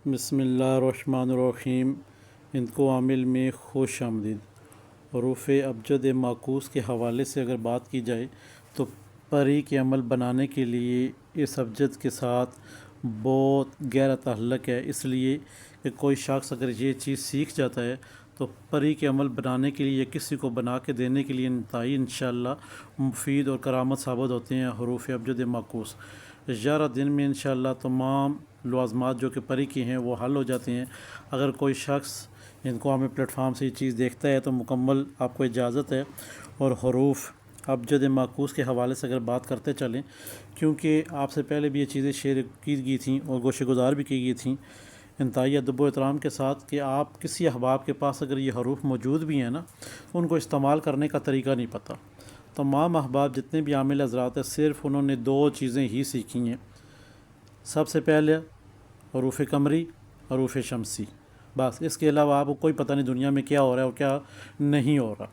بسم اللہ الرحمن الرحیم۔ اندکو عامل میں خوش آمدید۔ حروف ابجد معکوس کے حوالے سے اگر بات کی جائے تو پری کے عمل بنانے کے لیے اس ابجد کے ساتھ بہت گہرا تعلق ہے، اس لیے کہ کوئی شخص اگر یہ چیز سیکھ جاتا ہے تو پری کے عمل بنانے کے لیے یا کسی کو بنا کے دینے کے لیے انتہائی انشاءاللہ مفید اور کرامت ثابت ہوتے ہیں حروف ابجد معکوس۔ 11 دن میں انشاءاللہ تمام لوازمات جو کہ پری کی ہیں وہ حل ہو جاتے ہیں۔ اگر کوئی شخص ان کو ہمیں پلیٹ فارم سے یہ چیز دیکھتا ہے تو مکمل آپ کو اجازت ہے۔ اور حروف ابجد معکوس کے حوالے سے اگر بات کرتے چلیں، کیونکہ آپ سے پہلے بھی یہ چیزیں شیئر کی گئی تھیں اور گوشہ گزار بھی کی گئی تھیں انتہائی ادب و احترام کے ساتھ، کہ آپ کسی احباب کے پاس اگر یہ حروف موجود بھی ہیں نا تو ان کو استعمال کرنے کا طریقہ نہیں پتہ۔ تمام احباب جتنے بھی عامل حضرات ہیں صرف انہوں نے 2 چیزیں ہی سیکھی ہیں۔ سب سے پہلے حروف قمری، حروف شمسی، بس اس کے علاوہ آپ کو کوئی پتہ نہیں دنیا میں کیا ہو رہا ہے اور کیا نہیں ہو رہا۔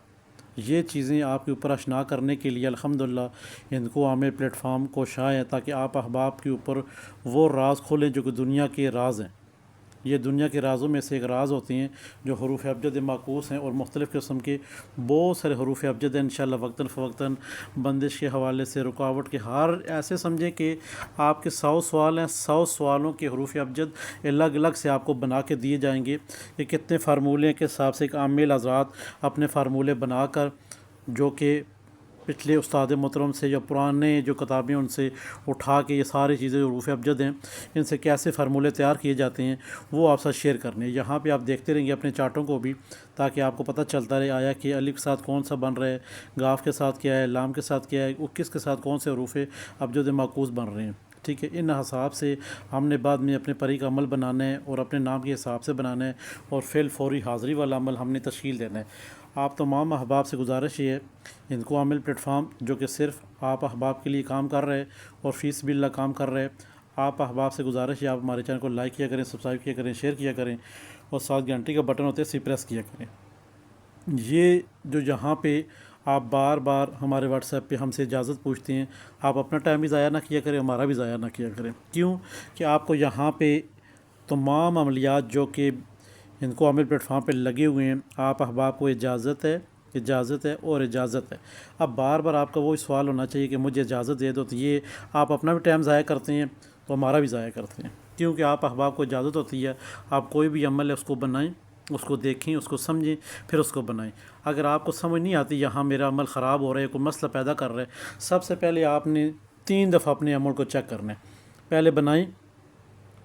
یہ چیزیں آپ کے اوپر اشنا کرنے کے لیے الحمدللہ ان کو عامل پلیٹ فارم کو شائع ہے، تاکہ آپ احباب کے اوپر وہ راز کھولیں جو کہ دنیا کے راز ہیں۔ یہ دنیا کے رازوں میں سے ایک راز ہوتے ہیں جو حروف ابجد معکوس ہیں، اور مختلف قسم کے بہت سارے حروف ابجد ہیں انشاءاللہ وقتاً فوقتاً بندش کے حوالے سے، رکاوٹ کے، ہر ایسے سمجھیں کہ آپ کے 100 سوال ہیں، 100 سوالوں کے حروف ابجد الگ الگ سے آپ کو بنا کے دیے جائیں گے کہ کتنے فارمولے کے حساب سے ایک عامل حضرات اپنے فارمولے بنا کر، جو کہ پچھلے استاد محترم سے یا پرانے جو کتابیں ان سے اٹھا کے یہ ساری چیزیں حروف ابجد ہیں ان سے کیسے فارمولے تیار کیے جاتے ہیں وہ آپ ساتھ شیئر کرنے ہیں۔ یہاں پہ آپ دیکھتے رہیں گے اپنے چارٹوں کو بھی، تاکہ آپ کو پتہ چلتا رہے آیا کہ الف کے ساتھ کون سا بن رہا ہے، گاف کے ساتھ کیا ہے، لام کے ساتھ کیا ہے، اکس کے ساتھ کون سے حروف ابجد معکوس بن رہے ہیں۔ ٹھیک ہے، ان حساب سے ہم نے بعد میں اپنے پری کا عمل بنانا ہے اور اپنے نام کے حساب سے بنانا ہے، اور فعل فوری حاضری والا عمل ہم نے تشکیل دینا ہے۔ آپ تمام احباب سے گزارش یہ ہے، ان کو عامل پلیٹ فارم جو کہ صرف آپ احباب کے لیے کام کر رہے اور فی سبیل اللہ کام کر رہے، آپ احباب سے گزارش ہے آپ ہمارے چینل کو لائک کیا کریں، سبسکرائب کیا کریں، شیئر کیا کریں، اور ساتھ گھنٹی کا بٹن ہوتا ہے اسے پریس کیا کریں۔ یہ جو یہاں پہ آپ بار بار ہمارے واٹس ایپ پہ ہم سے اجازت پوچھتے ہیں، آپ اپنا ٹائم بھی ضائع نہ کیا کریں، ہمارا بھی ضائع نہ کیا کریں۔ کیوں کہ آپ کو یہاں پہ تمام عملیات جو کہ ان کو عامل پلیٹ فارم پہ لگے ہوئے ہیں، آپ احباب کو اجازت ہے اور اجازت ہے۔ اب بار بار آپ کا وہی سوال ہونا چاہیے کہ مجھے اجازت دے دو، تو یہ آپ اپنا بھی ٹائم ضائع کرتے ہیں تو ہمارا بھی ضائع کرتے ہیں، کیونکہ آپ احباب کو اجازت ہوتی ہے آپ کوئی بھی عمل ہے اس کو بنائیں، اس کو دیکھیں، اس کو سمجھیں، پھر اس کو بنائیں۔ اگر آپ کو سمجھ نہیں آتی یہاں میرا عمل خراب ہو رہا ہے، کوئی مسئلہ پیدا کر رہا ہے، سب سے پہلے آپ نے 3 دفعہ اپنے عمل کو چیک کرنا ہے۔ پہلے بنائیں،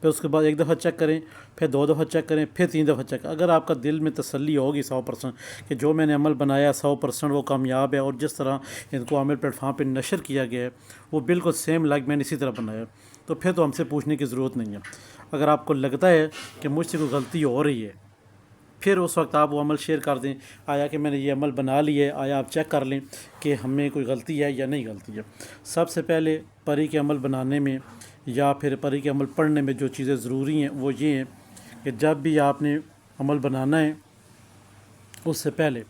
پھر اس کے بعد 1 دفعہ چیک کریں، پھر 2 دفعہ چیک کریں، پھر 3 دفعہ چیک کریں۔ اگر آپ کا دل میں تسلی ہوگی 100% کہ جو میں نے عمل بنایا 100% وہ کامیاب ہے، اور جس طرح ان کو عامل پلیٹ فارم پہ نشر کیا گیا ہے وہ بالکل سیم لائک میں نے اسی طرح بنایا، تو پھر تو ہم سے پوچھنے کی ضرورت نہیں ہے۔ اگر آپ کو لگتا ہے کہ مجھ سے کوئی غلطی ہو رہی ہے، پھر اس وقت آپ وہ عمل شیئر کر دیں، آیا کہ میں نے یہ عمل بنا لی ہے، آیا آپ چیک کر لیں کہ ہمیں کوئی غلطی ہے یا نہیں غلطی ہے۔ سب سے پہلے پری کے عمل بنانے میں یا پھر پری کے عمل پڑھنے میں جو چیزیں ضروری ہیں وہ یہ ہیں کہ جب بھی آپ نے عمل بنانا ہے اس سے پہلے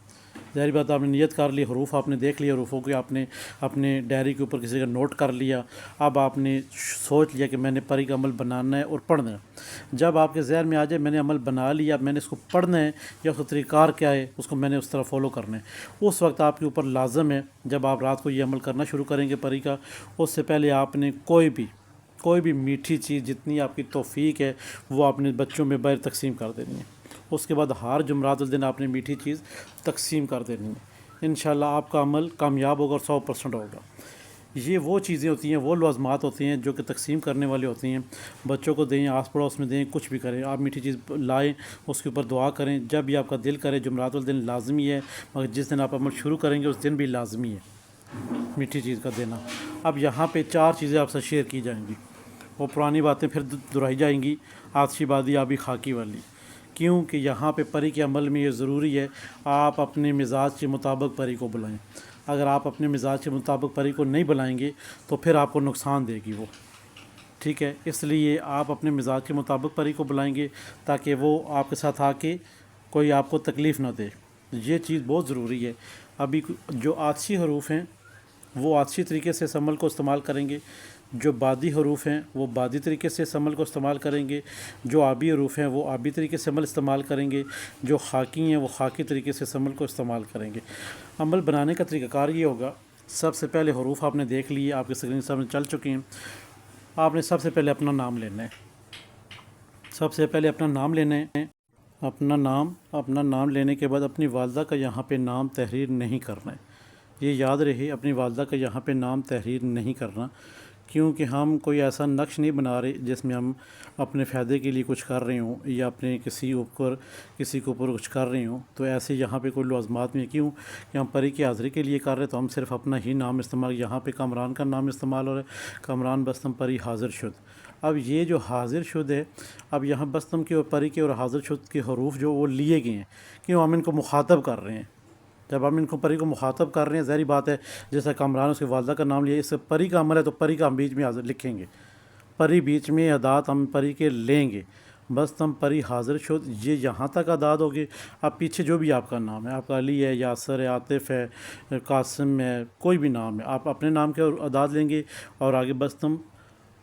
ظاہری بات آپ نے نیت کر لی، حروف آپ نے دیکھ لیا، حروفوں کو آپ نے اپنے ڈائری کے اوپر کسی کا نوٹ کر لیا، اب آپ نے سوچ لیا کہ میں نے پری کا عمل بنانا ہے اور پڑھنا ہے۔ جب آپ کے ذہن میں آ جائے میں نے عمل بنا لیا، اب میں نے اس کو پڑھنا ہے یا اس کا طریقہ کار کیا ہے اس کو میں نے اس طرح فالو کرنا ہے، اس وقت آپ کے اوپر لازم ہے جب آپ رات کو یہ عمل کرنا شروع کریں گے پری کا، اس سے پہلے آپ نے کوئی بھی میٹھی چیز جتنی آپ کی توفیق ہے وہ اپنے بچوں میں باہر تقسیم کر دینی ہے۔ اس کے بعد ہر جمعرات الدن آپ نے میٹھی چیز تقسیم کر دینی ہے، انشاءاللہ آپ کا عمل کامیاب ہوگا اور 100% ہوگا۔ یہ وہ چیزیں ہوتی ہیں، وہ لوازمات ہوتی ہیں جو کہ تقسیم کرنے والے ہوتی ہیں، بچوں کو دیں، آس پڑوس میں دیں، کچھ بھی کریں، آپ میٹھی چیز لائیں، اس کے اوپر دعا کریں جب بھی آپ کا دل کرے۔ جمعرات الدن لازمی ہے، مگر جس دن آپ عمل شروع کریں گے اس دن بھی لازمی ہے میٹھی چیز کا دینا۔ اب یہاں پہ 4 چیزیں آپ سے شیئر کی جائیں گی، وہ پرانی باتیں پھر دہرائی جائیں گی، آتشی بادی آبی خاکی والی، کیونکہ یہاں پہ پری کے عمل میں یہ ضروری ہے آپ اپنے مزاج کے مطابق پری کو بلائیں۔ اگر آپ اپنے مزاج کے مطابق پری کو نہیں بلائیں گے تو پھر آپ کو نقصان دے گی وہ، ٹھیک ہے۔ اس لیے آپ اپنے مزاج کے مطابق پری کو بلائیں گے تاکہ وہ آپ کے ساتھ آ کے کوئی آپ کو تکلیف نہ دے، یہ چیز بہت ضروری ہے۔ ابھی جو آتشی حروف ہیں وہ آتشی طریقے سے اس عمل کو استعمال کریں گے، جو بادی حروف ہیں وہ بادی طریقے سے اس عمل کو استعمال کریں گے، جو آبی حروف ہیں وہ آبی طریقے سے عمل استعمال کریں گے، جو خاکی ہیں وہ خاکی طریقے سے اس عمل کو استعمال کریں گے۔ عمل بنانے کا طریقہ کار یہ ہوگا، سب سے پہلے حروف آپ نے دیکھ لیے، آپ کے اسکرین سامنے چل چکے ہیں۔ آپ نے سب سے پہلے اپنا نام لینا ہے، سب سے پہلے اپنا نام لینا ہے۔ اپنا نام لینے کے بعد اپنی والدہ کا یہاں پہ نام تحریر نہیں کرنا ہے، یہ یاد رہے، اپنی والدہ کا یہاں پہ نام تحریر نہیں کرنا، کیونکہ ہم کوئی ایسا نقش نہیں بنا رہے جس میں ہم اپنے فائدے کے لیے کچھ کر رہے ہوں یا اپنے کسی کے اوپر کچھ کر رہے ہوں، تو ایسے یہاں پہ کوئی لازمات نہیں ہے۔ کیوں کہ ہم پری کی حاضری کے لیے کر رہے ہیں، تو ہم صرف اپنا ہی نام استعمال، یہاں پہ کامران کا نام استعمال ہو رہا ہے، کامران بستم پری حاضر شد۔ اب یہ جو حاضر شد ہے، اب یہاں بستم کے اور پری کے اور حاضر شد کے حروف جو وہ لیے گئے ہیں، کیوں ہم ان کو مخاطب کر رہے ہیں۔ جب ہم ان کو پری کو مخاطب کر رہے ہیں، ظاہری بات ہے جیسا کامران اس کی والدہ کا نام لیا، اس سے پری کا عمل ہے تو پری کا ہم بیچ میں حاضر لکھیں گے، پری بیچ میں اعداد ہم پری کے لیں گے، بستم پری حاضر شد، یہ یہاں تک اعداد ہوگی۔ اب پیچھے جو بھی آپ کا نام ہے، آپ کا علی ہے، یاسر ہے، عاطف ہے، قاسم ہے، کوئی بھی نام ہے، آپ اپنے نام کے اعداد لیں گے اور آگے بستم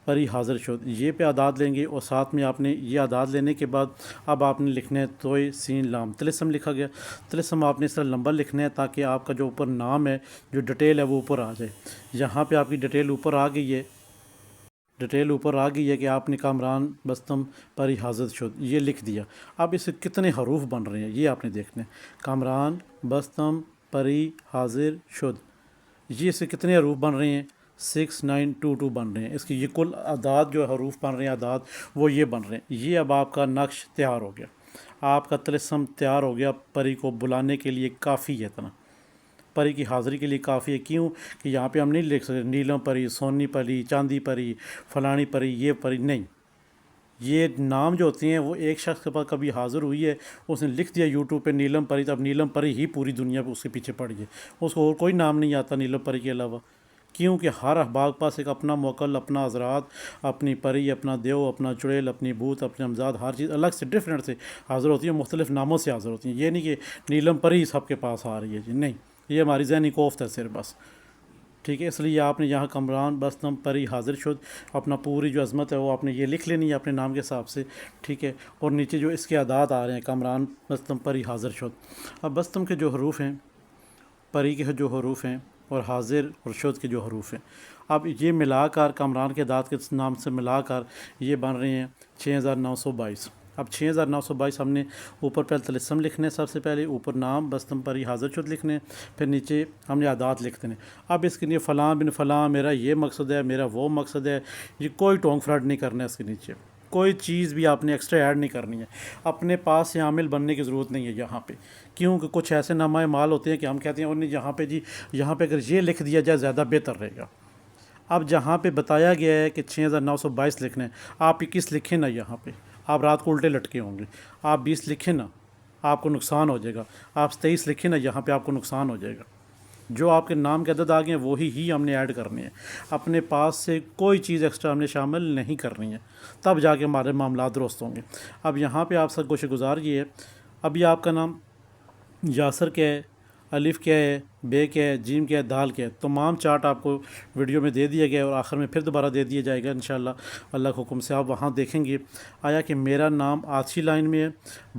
پری حاضر شد یہ پہ اعداد لیں گے، اور ساتھ میں آپ نے یہ اعداد لینے کے بعد اب آپ نے لکھنا ہے توئے سین لام طلسم لکھا گیا، طلسم آپ نے اس طرح لمبا لکھنا ہے تاکہ آپ کا جو اوپر نام ہے، جو ڈیٹیل ہے وہ اوپر آ جائے۔ یہاں پہ آپ کی ڈیٹیل اوپر آ گئی ہے، کہ آپ نے کامران بستم پری حاضر شد یہ لکھ دیا۔ اب اس سے کتنے حروف بن رہے ہیں یہ آپ نے دیکھنا ہے، کامران بستم پری حاضر شد، یہ اس سے کتنے حروف بن رہے ہیں، 6922 بن رہے ہیں۔ اس کی یہ کل اعداد جو حروف بن رہے ہیں، اعداد وہ یہ بن رہے ہیں۔ یہ اب آپ کا نقش تیار ہو گیا، آپ کا طلسم تیار ہو گیا، پری کو بلانے کے لیے کافی ہے، اتنا پری کی حاضری کے لیے کافی ہے۔ کیوں کہ یہاں پہ ہم نہیں لکھ سکتے نیلم پری، سونی پری، چاندی پری، فلانی پری، یہ پری نہیں، یہ نام جو ہوتے ہیں وہ ایک شخص کے پاس کبھی حاضر ہوئی ہے، اس نے لکھ دیا یوٹیوب پہ نیلم پری، تو اب نیلم پری ہی پوری دنیا پہ اس کے پیچھے پڑ گئی، اس کو اور کوئی نام نہیں آتا نیلم پری کے علاوہ۔ کیونکہ ہر احباب پاس ایک اپنا موکل، اپنا حضرات، اپنی پری، اپنا دیو، اپنا چڑیل، اپنی بھوت، اپنے امزاد، ہر چیز الگ سے ڈفرینٹ سے حاضر ہوتی ہے، مختلف ناموں سے حاضر ہوتی ہیں۔ یہ نہیں کہ نیلم پری سب کے پاس آ رہی ہے جی، نہیں، یہ ہماری ذہنی کوفت ہے صرف بس، ٹھیک ہے۔ اس لیے آپ نے یہاں کامران بستم پری حاضر شد اپنا پوری جو عظمت ہے وہ آپ نے یہ لکھ لینی ہے اپنے نام کے حساب سے، ٹھیک ہے۔ اور نیچے جو اس کے اعداد آ رہے ہیں، کامران بستم پری حاضر شد۔ اب بستم کے جو حروف ہیں، پری کے جو حروف ہیں، اور حاضر اور شد کے جو حروف ہیں، اب یہ ملا کر کامران کے اعداد کے نام سے ملا کر یہ بن رہے ہیں 6922۔ اب 6922 ہم نے اوپر پہلے طلسم لکھنے، سب سے پہلے اوپر نام بستم پری حاضر شد لکھنے، پھر نیچے ہم نے اعداد لکھ دینے۔ اب اس کے لیے فلاں بن فلاں، میرا یہ مقصد ہے، میرا وہ مقصد ہے، یہ کوئی ٹونگ فراڈ نہیں کرنا ہے، اس کے نیچے کوئی چیز بھی آپ نے ایکسٹرا ایڈ نہیں کرنی ہے، اپنے پاس سے عامل بننے کی ضرورت نہیں ہے یہاں پہ، کیونکہ کچھ ایسے نامہ مال ہوتے ہیں کہ ہم کہتے ہیں انہیں یہاں پہ جی یہاں پہ اگر یہ لکھ دیا جائے زیادہ بہتر رہے گا۔ اب جہاں پہ بتایا گیا ہے کہ 6922 لکھنا ہے، آپ 21 لکھیں نا، یہاں پہ آپ رات کو الٹے لٹکے ہوں گے، آپ 20 لکھیں نا، آپ کو نقصان ہو جائے گا، آپ 23 لکھیں نا، یہاں پہ آپ کو نقصان ہو جائے گا۔ جو آپ کے نام کے عدد آ گئے ہیں وہی ہی ہم نے ایڈ کرنے ہیں، اپنے پاس سے کوئی چیز ایکسٹرا ہم نے شامل نہیں کرنی ہے، تب جا کے ہمارے معاملات درست ہوں گے۔ اب یہاں پہ آپ سب گوشہ گزار یہ ہے، اب یہ آپ کا نام یاسر کیا ہے، الف کیا ہے، بے کیا ہے، جیم کیا ہے، دال کیا ہے، تمام چارٹ آپ کو ویڈیو میں دے دیا گیا ہے، اور آخر میں پھر دوبارہ دے دیا جائے گا انشاءاللہ اللہ کے حکم سے۔ آپ وہاں دیکھیں گے آیا کہ میرا نام آتشی لائن میں ہے،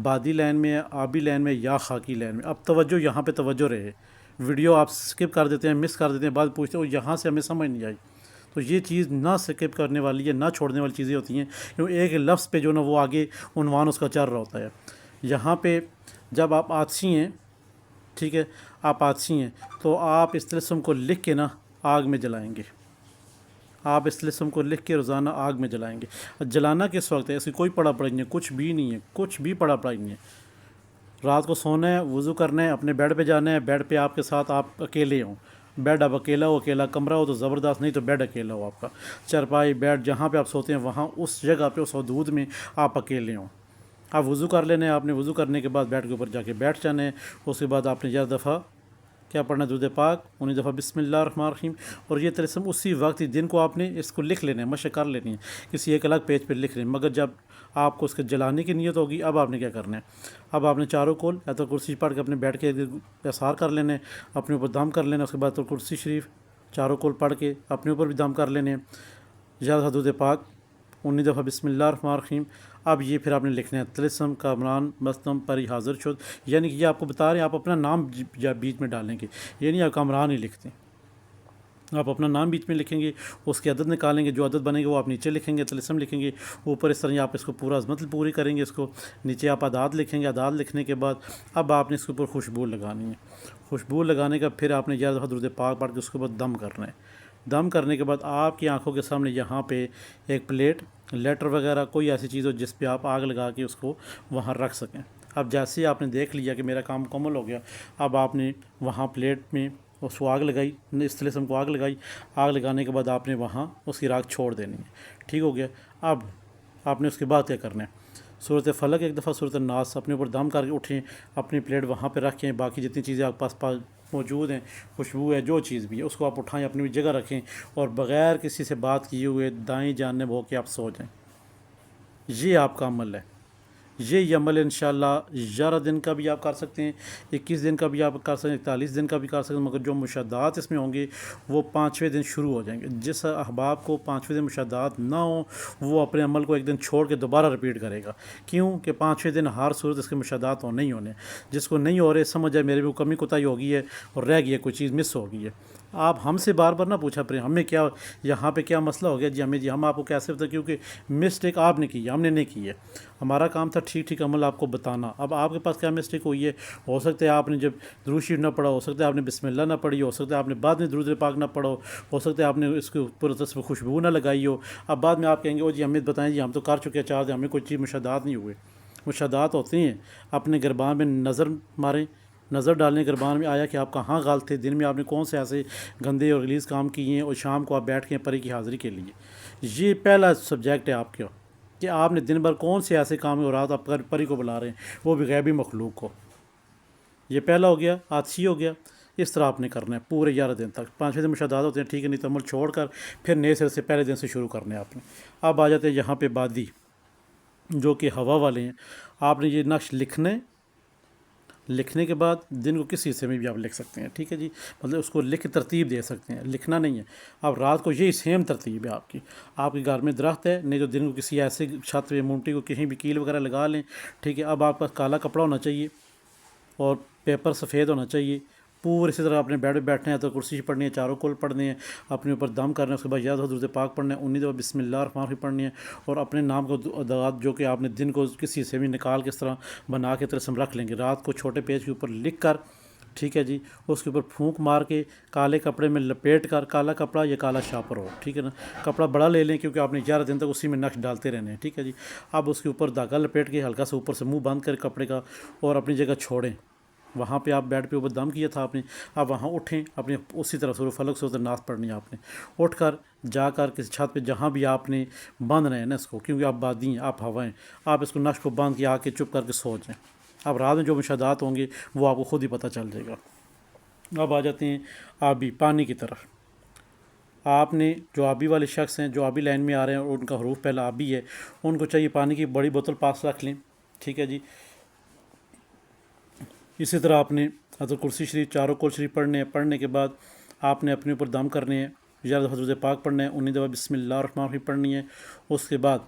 بادی لائن میں ہے، آبی لائن میں، یا خاکی لائن میں۔ اب توجہ یہاں پہ توجہ رہے، ویڈیو آپ سکپ کر دیتے ہیں، مس کر دیتے ہیں، بعد پوچھتے ہیں یہاں سے ہمیں سمجھ نہیں آئی، تو یہ چیز نہ سکپ کرنے والی ہے، نہ چھوڑنے والی چیزیں ہوتی ہیں، کیونکہ ایک لفظ پہ جو نا وہ آگے عنوان اس کا چل رہا ہوتا ہے۔ یہاں پہ جب آپ آتشی ہیں، ٹھیک ہے، آپ آتشی ہیں تو آپ اس طلسم کو لکھ کے نا آگ میں جلائیں گے، آپ اس طلسم کو لکھ کے روزانہ آگ میں جلائیں گے۔ جلانا کس وقت ہے، اس کی کوئی پڑھا پڑھائی نہیں ہے، کچھ بھی نہیں ہے، کچھ بھی پڑھا پڑھائی نہیں ہے۔ رات کو سونا ہے، وضو کرنا ہے، اپنے بیڈ پہ جانا ہے، بیڈ پہ آپ کے ساتھ آپ اکیلے ہوں، بیڈ اب اکیلا ہو، اکیلا کمرہ ہو تو زبردست، نہیں تو بیڈ اکیلا ہو آپ کا، چرپائی بیڈ جہاں پہ آپ سوتے ہیں وہاں اس جگہ پہ اس حدود میں آپ اکیلے ہوں۔ آپ وضو کر لینا ہے، آپ نے وضو کرنے کے بعد بیڈ کے اوپر جا کے بیٹھ جانا ہے، اس کے بعد آپ نے 11 دفعہ کیا پڑھنا ہے، درود پاک، 19 دفعہ بسم اللہ الرحمن الرحیم، اور یہ طلسم اسی وقت دن کو آپ نے اس کو لکھ لینا ہے، مشق کر لینی ہے، کسی ایک الگ پیج پہ لکھ لیں، مگر جب آپ کو اس کے جلانے کی نیت ہوگی اب آپ نے کیا کرنا ہے، اب آپ نے چاروں کول ایت الکرسی پڑھ کے اپنے بیٹھ کے اثار کر لینے، اپنے اوپر دم کر لینا، اس کے بعد ایت الکرسی شریف چاروں کول پڑھ کے اپنے اوپر بھی دم کر لینے، زیادہ حضرت پاک 19 دفعہ بسم اللہ الرحمن الرحیم۔ اب یہ پھر آپ نے لکھنا ہے طلسم کامران مستم پری حاضر شد، یعنی کہ یہ آپ کو بتا رہے ہیں آپ اپنا نام بیچ میں ڈالیں گے، یہ نہیں آپ کامران ہی لکھتے ہیں، آپ اپنا نام بیچ میں لکھیں گے، اس کی عدد نکالیں گے، جو عدد بنے گے وہ آپ نیچے لکھیں گے، طلسم لکھیں گے اوپر، اس طرح آپ اس کو پورا عظمت پوری کریں گے، اس کو نیچے آپ اعداد لکھیں گے، اعداد لکھنے کے بعد اب آپ نے اس کے اوپر خوشبو لگانی ہے، خوشبو لگانے کا پھر آپ نے زیادہ درود پاک پڑھ کے اس کے بعد دم کرنا ہے، دم کرنے کے بعد آپ کی آنکھوں کے سامنے یہاں پہ ایک پلیٹ لیٹر وغیرہ کوئی ایسی چیز ہو جس پہ آپ آگ لگا کے اس کو وہاں رکھ سکیں۔ اب جیسے ہی آپ نے دیکھ لیا کہ میرا کام مکمل ہو گیا، اب آپ نے وہاں پلیٹ میں اس کو آگ لگائی، اس طلسم کو آگ لگائی، آگ لگانے کے بعد آپ نے وہاں اس کی راکھ چھوڑ دینی ہے، ٹھیک ہو گیا۔ اب آپ نے اس کے بعد کیا کرنا ہے، صورت فلق ایک دفعہ، صورت الناس اپنے اوپر دم کر کے اٹھیں، اپنی پلیٹ وہاں پہ رکھیں، باقی جتنی چیزیں آپ پاس موجود ہیں، خوشبو ہے جو چیز بھی ہے اس کو آپ اٹھائیں، اپنی جگہ رکھیں، اور بغیر کسی سے بات کیے ہوئے دائیں جانب ہو کے آپ سو جائیں۔ یہ آپ کا عمل ہے، یہ عمل انشاءاللہ 11 دن کا بھی آپ کر سکتے ہیں، 21 دن کا بھی آپ کر سکتے ہیں، 41 دن کا بھی کر سکتے ہیں، مگر جو مشاہدات اس میں ہوں گے وہ 5ویں دن شروع ہو جائیں گے۔ جس احباب کو 5ویں دن مشاہدات نہ ہوں وہ اپنے عمل کو ایک دن چھوڑ کے دوبارہ رپیٹ کرے گا، کیوں کہ 5ویں دن ہر صورت اس کے مشاہدات ہونے ہی ہونے، جس کو نہیں ہو رہے سمجھ جائے میرے بھی کمی کوتاہی ہو گئی ہے اور رہ گئی ہے، کوئی چیز مس ہو گئی ہے۔ آپ ہم سے بار بار نہ پوچھا پھر ہمیں کیا یہاں پہ کیا مسئلہ ہو گیا جی ہم آپ کو کیسے بتائیں، کیونکہ مسٹیک آپ نے کی ہے، ہم نے نہیں کی ہے، ہمارا کام تھا ٹھیک عمل آپ کو بتانا۔ اب آپ کے پاس کیا مسٹیک ہوئی ہے، ہو سکتا ہے آپ نے جب درود شریف نہ پڑھا، ہو سکتا ہے آپ نے بسم اللہ نہ پڑھی، ہو سکتا ہے آپ نے بعد میں درود پاک نہ پڑھا ہو سکتا ہے آپ نے اس کے اوپر خوشبو نہ لگائی ہو۔ اب بعد میں آپ کہیں گے او جی ہمیں بتائیں جی ہم تو کر چکے ہیں 4 دن، ہمیں کوئی چیز مشاہدات نہیں ہوئے۔ مشاہدات ہوتے ہیں، اپنے گربان میں نظر ماریں، نظر ڈالنے گربان میں آیا کہ آپ کہاں غلط تھے، دن میں آپ نے کون سے ایسے گندے اور غلیظ کام کیے ہیں، اور شام کو آپ بیٹھ کے پری کی حاضری کے لیے۔ یہ پہلا سبجیکٹ ہے آپ کا کہ آپ نے دن بھر کون سے ایسے کام اور رات آپ پری کو بلا رہے ہیں، وہ بھی غیبی مخلوق کو۔ یہ پہلا ہو گیا، آتشی ہو گیا۔ اس طرح آپ نے کرنا ہے پورے 11 دن تک، 5ویں دن مشاہدات ہوتے ہیں، ٹھیک ہے، نہیں تو عمل چھوڑ کر پھر نئے سر سے پہلے دن سے شروع کرنے آپ نے۔ اب آ جاتے ہیں یہاں پہ بادی جو کہ ہوا والے ہیں، آپ نے یہ نقش لکھنے کے بعد دن کو کسی حصے میں بھی آپ لکھ سکتے ہیں، ٹھیک ہے جی، مطلب اس کو لکھ کے ترتیب دے سکتے ہیں، لکھنا نہیں ہے۔ اب رات کو یہی سیم ترتیب ہے آپ کے گھر میں درخت ہے، نہیں تو دن کو کسی ایسے چھت پہ مونٹی کو کہیں بھی کیل وغیرہ لگا لیں، ٹھیک ہے۔ اب آپ کا کالا کپڑا ہونا چاہیے اور پیپر سفید ہونا چاہیے، پورے اسی طرح اپنے بیڈ پہ بیٹھنا ہے تو کرسی پڑھنی ہے، چاروں کول پڑھنے ہیں، اپنے اوپر دم کرنا ہے، اس کے بعد یاد درود پاک پڑھنا ہے، 19 دفعہ بسم اللہ الرحمن الرحیم پڑھنی ہے، اور اپنے نام کو اعداد جو کہ آپ نے دن کو کسی حصے میں نکال کے اس طرح بنا کے طرح رکھ لیں گے، رات کو چھوٹے پیج کے اوپر لکھ کر، ٹھیک ہے جی، اس کے اوپر پھونک مار کے کالے کپڑے میں لپیٹ کر، کالا کپڑا یا کالا شاپر ہو، ٹھیک ہے نا، کپڑا بڑا لے لیں کیونکہ آپ نے 11 دن تک اسی میں نقش ڈالتے رہنے ہیں، ٹھیک ہے جی۔ اب اس کے اوپر دھاگا لپیٹ کے ہلکا سا اوپر سے منہ بند کر کپڑے کا اور اپنی جگہ چھوڑیں، وہاں پہ آپ بیڈ پہ اوپر دم کیا تھا آپ نے، اب وہاں اٹھیں، اپنے اسی طرح سورۃ فلق سورۃ الناس پڑھنی ہے آپ نے، اٹھ کر جا کر کسی چھت پہ جہاں بھی آپ نے باندھ رہے ہیں نا اس کو، کیونکہ آپ بادی ہیں، آپ ہوا ہیں، آپ اس کو نقش کو باندھ کے آ کے چپ کر کے سو جائیں۔ اب رات میں جو مشاہدات ہوں گے وہ آپ کو خود ہی پتہ چل جائے گا۔ اب آ جاتے ہیں آبی پانی کی طرف۔ آپ نے جو آبی والے شخص ہیں جو آبی لائن میں آ رہے ہیں اور ان کا حروف پہلا آبی ہے، ان کو چاہیے پانی کی بڑی بوتل پاس رکھ لیں، ٹھیک ہے جی۔ اسی طرح آپ نے حضرت کرسی شریف چاروں کول شریف پڑھنے کے بعد آپ نے اپنے اوپر دم کرنے ہیں، 11 دفعہ درود پاک پڑھنا ہے، 19 دفعہ بسم اللہ الرحمن الرحیم پڑھنی ہے۔ اس کے بعد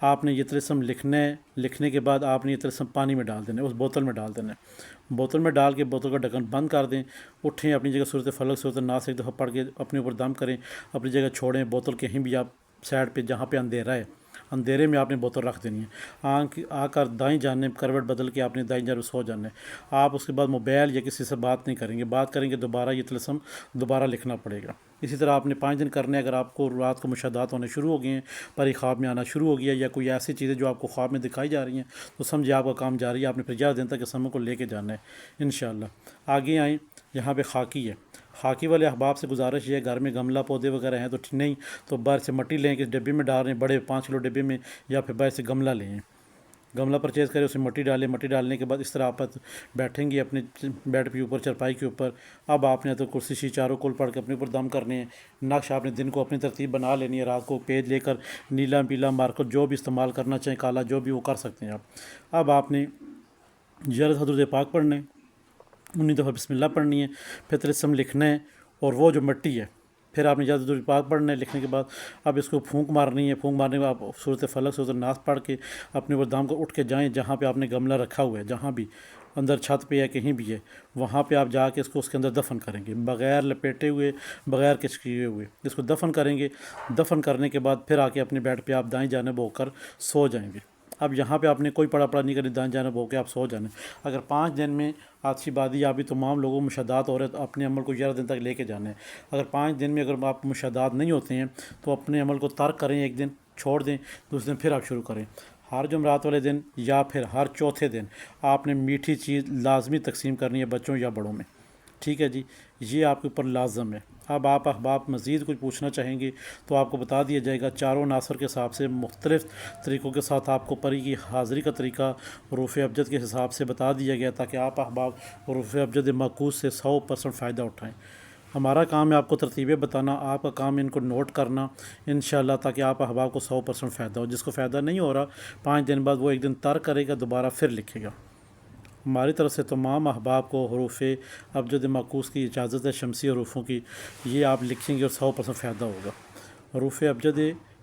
آپ نے یہ طلسم لکھنا ہے، لکھنے کے بعد آپ نے یہ طلسم پانی میں ڈال دینا ہے، اس بوتل میں ڈال دینا ہے، بوتل میں ڈال کے بوتل کا ڈھکن بند کر دیں، اٹھیں اپنی جگہ سورۃ فلق سورۃ الناس ایک دفعہ پڑھ کے اپنے اوپر دم کریں، اپنی جگہ چھوڑیں، بوتل کہیں بھی آپ سائڈ پہ جہاں پہ اندھیرا ہے، اندھیرے میں آپ نے بوتل رکھ دینی ہے، آ کر دائیں جانب کروٹ بدل کے آپ نے دائیں جانب سو جانا ہے۔ آپ اس کے بعد موبائل یا کسی سے بات نہیں کریں گے، بات کریں گے دوبارہ یہ طلسم دوبارہ لکھنا پڑے گا۔ اسی طرح آپ نے 5 دن کرنے، اگر آپ کو رات کو مشاہدات ہونے شروع ہو گئے ہیں، پری خواب میں آنا شروع ہو گیا یا کوئی ایسی چیزیں جو آپ کو خواب میں دکھائی جا رہی ہیں، تو سمجھے آپ کا کام جاری ہے، آپ نے پھر 11 دن تک اس عمل کو لے کے جانا ہے انشاءاللہ۔ آگے آئیں، یہاں پہ خاکی ہے، خاکی والے احباب سے گزارش یہ ہے، گھر میں گملہ پودے وغیرہ ہیں تو نہیں تو باہر سے مٹی لیں کہ اس ڈبے میں ڈال رہے ہیں، بڑے 5 کلو ڈبے میں، یا پھر باہر سے گملہ لیں، گملہ پرچیز کریں، اسے مٹی ڈالیں، مٹی ڈالنے کے بعد اس طرح آپ بیٹھیں گے اپنے بیڈ کے اوپر، چرپائی کے اوپر۔ اب آپ نے تو کرسی شریف چاروں کول پڑھ کے اپنے اوپر دم کرنے ہیں، نقش آپ نے دن کو اپنی ترتیب بنا لینی ہے، رات کو پیج لے کر نیلا پیلا مارکر جو بھی استعمال کرنا چاہیں، کالا جو بھی وہ کر سکتے ہیں آپ۔ اب آپ نے 11 درود پاک پڑھنے، 19 دفعہ بسم اللہ پڑھنی ہے، پھر طلسم لکھنا ہے، اور وہ جو مٹی ہے پھر آپ نے اجازت پاک پڑھنا ہے لکھنے کے بعد اب اس کو پھونک مارنی ہے. پھونک مارنے کے بعد آپ صورت فلق صورت الناس پڑھ کے اپنے اوپر دام کو اٹھ کے جائیں جہاں پہ آپ نے گملہ رکھا ہوا ہے, جہاں بھی اندر چھت پہ ہے کہیں بھی ہے, وہاں پہ آپ جا کے اس کو اس کے اندر دفن کریں گے بغیر لپیٹے ہوئے, بغیر کچھ کیے ہوئے. اس کو دفن کریں گے. دفن کرنے کے بعد پھر آ کے اپنے بیڈ پہ آپ دائیں جانب ہو کر سو جائیں گے. اب یہاں پہ آپ نے کوئی پڑا نہیں کرنی, دائیں جانب ہو کے آپ سو جانے. اگر 5 دن میں آتشی بادی یا بھی تمام لوگوں مشاہدات ہو رہے تو اپنے عمل کو 11 دن تک لے کے جانے ہیں. اگر 5 دن میں اگر آپ مشاہدات نہیں ہوتے ہیں تو اپنے عمل کو ترک کریں, ایک دن چھوڑ دیں, دوسرے دن پھر آپ شروع کریں. ہر جمعرات والے دن یا پھر ہر چوتھے دن آپ نے میٹھی چیز لازمی تقسیم کرنی ہے بچوں یا بڑوں میں. ٹھیک ہے جی, یہ آپ کے اوپر لازم ہے. اب آپ احباب مزید کچھ پوچھنا چاہیں گے تو آپ کو بتا دیا جائے گا. چاروں عناصر کے حساب سے مختلف طریقوں کے ساتھ آپ کو پری کی حاضری کا طریقہ حروف ابجد کے حساب سے بتا دیا گیا تاکہ آپ احباب حروف ابجد معکوس سے 100% فائدہ اٹھائیں. ہمارا کام ہے آپ کو ترتیبیں بتانا, آپ کا کام ہے ان کو نوٹ کرنا انشاءاللہ تاکہ آپ احباب کو 100% فائدہ ہو. جس کو فائدہ نہیں ہو رہا 5 دن بعد وہ ایک دن ترک کرے گا, دوبارہ پھر لکھے گا. ہماری طرف سے تمام احباب کو حروف ابجد معکوس کی اجازت ہے, شمسی حروفوں کی. یہ آپ لکھیں گے اور 100% فائدہ ہوگا. حروف ابجد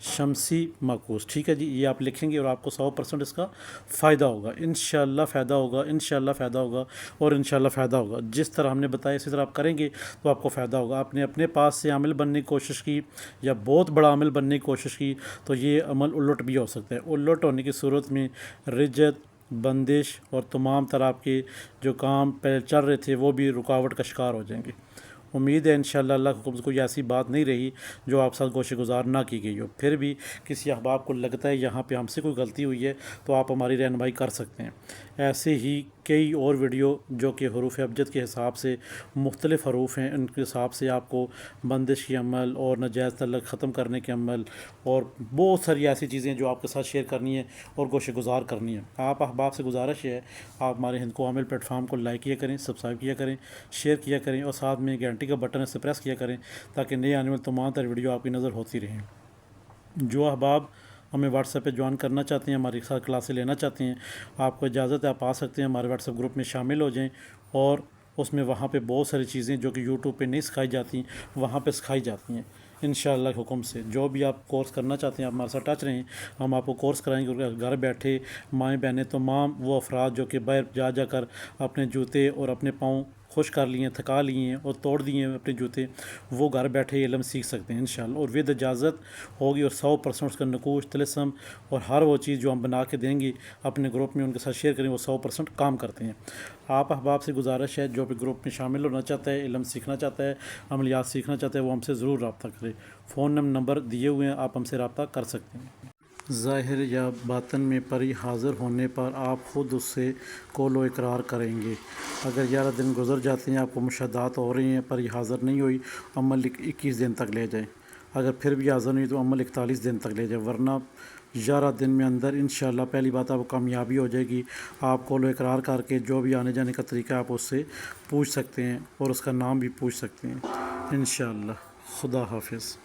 شمسی معکوس, ٹھیک ہے جی, یہ آپ لکھیں گے اور آپ کو 100% اس کا فائدہ ہوگا. انشاءاللہ فائدہ ہوگا, انشاءاللہ فائدہ ہوگا اور انشاءاللہ فائدہ ہوگا. جس طرح ہم نے بتایا اسی طرح آپ کریں گے تو آپ کو فائدہ ہوگا. آپ نے اپنے پاس سے عامل بننے کی کوشش کی یا بہت بڑا عامل بننے کی کوشش کی تو یہ عمل الٹ بھی ہو سکتا ہے. الٹ ہونے کی صورت میں رجت, بندش اور تمام طرح آپ کے جو کام پہلے چل رہے تھے وہ بھی رکاوٹ کا شکار ہو جائیں گے. امید ہے انشاءاللہ اللہ کو کوئی ایسی بات نہیں رہی جو آپ ساتھ گوشہ گزار نہ کی گئی ہو. پھر بھی کسی احباب کو لگتا ہے یہاں پہ ہم سے کوئی غلطی ہوئی ہے تو آپ ہماری رہنمائی کر سکتے ہیں. ایسے ہی کئی اور ویڈیو جو کہ حروف ابجد کے حساب سے مختلف حروف ہیں, ان کے حساب سے آپ کو بندش کی عمل اور ناجائز تعلق ختم کرنے کے عمل اور بہت ساری ایسی چیزیں جو آپ کے ساتھ شیئر کرنی ہے اور گوشہ گزار کرنی ہے. آپ احباب سے گزارش ہے آپ ہمارے ہند کو عامل پلیٹ فارم کو لائک کیا کریں, سبسکرائب کیا کریں, شیئر کیا کریں اور ساتھ میں گھنٹی کا بٹن سے پریس کیا کریں تاکہ نئے آنے والے تمام تر ویڈیو آپ کی نظر ہوتی رہیں. جو احباب ہمیں واٹس ایپ پہ جوائن کرنا چاہتے ہیں, ہماری ساتھ کلاسیں لینا چاہتے ہیں, آپ کو اجازت ہے آپ آ سکتے ہیں, ہمارے واٹس ایپ گروپ میں شامل ہو جائیں اور اس میں وہاں پہ بہت ساری چیزیں جو کہ یوٹیوب پہ نہیں سکھائی جاتی وہاں پہ سکھائی جاتی ہیں انشاءاللہ کے حکم سے. جو بھی آپ کورس کرنا چاہتے ہیں آپ ہمارے ساتھ ٹچ رہیں, ہم آپ کو کورس کرائیں گے. گھر بیٹھے مائیں بہنیں تمام وہ افراد جو کہ باہر جا کر اپنے جوتے اور اپنے پاؤں خوش کر لیے ہیں, تھکا لیے ہیں اور توڑ دیے ہیں اپنے جوتے, وہ گھر بیٹھے علم سیکھ سکتے ہیں انشاءاللہ اور ود اجازت ہوگی. اور 100% اس کا نقوش طلسم اور ہر وہ چیز جو ہم بنا کے دیں گے اپنے گروپ میں ان کے ساتھ شیئر کریں, وہ 100% کام کرتے ہیں. آپ احباب سے گزارش ہے جو بھی گروپ میں شامل ہونا چاہتا ہے, علم سیکھنا چاہتا ہے, عملیات سیکھنا چاہتا ہے, وہ ہم سے ضرور رابطہ کرے. فون نمبر دیے ہوئے ہیں, آپ ہم سے رابطہ کر سکتے ہیں. ظاہر یا باطن میں پری حاضر ہونے پر آپ خود اس سے قول و اقرار کریں گے. اگر 11 دن گزر جاتے ہیں, آپ کو مشاہدات ہو رہی ہیں, پری حاضر نہیں ہوئی, عمل 21 دن تک لے جائیں. اگر پھر بھی حاضر نہیں تو عمل 41 دن تک لے جائیں, ورنہ 11 دن میں اندر انشاءاللہ پہلی بات آپ کو کامیابی ہو جائے گی. آپ قول و اقرار کر کے جو بھی آنے جانے کا طریقہ آپ اس سے پوچھ سکتے ہیں اور اس کا نام بھی پوچھ سکتے ہیں انشاءاللہ. خدا حافظ.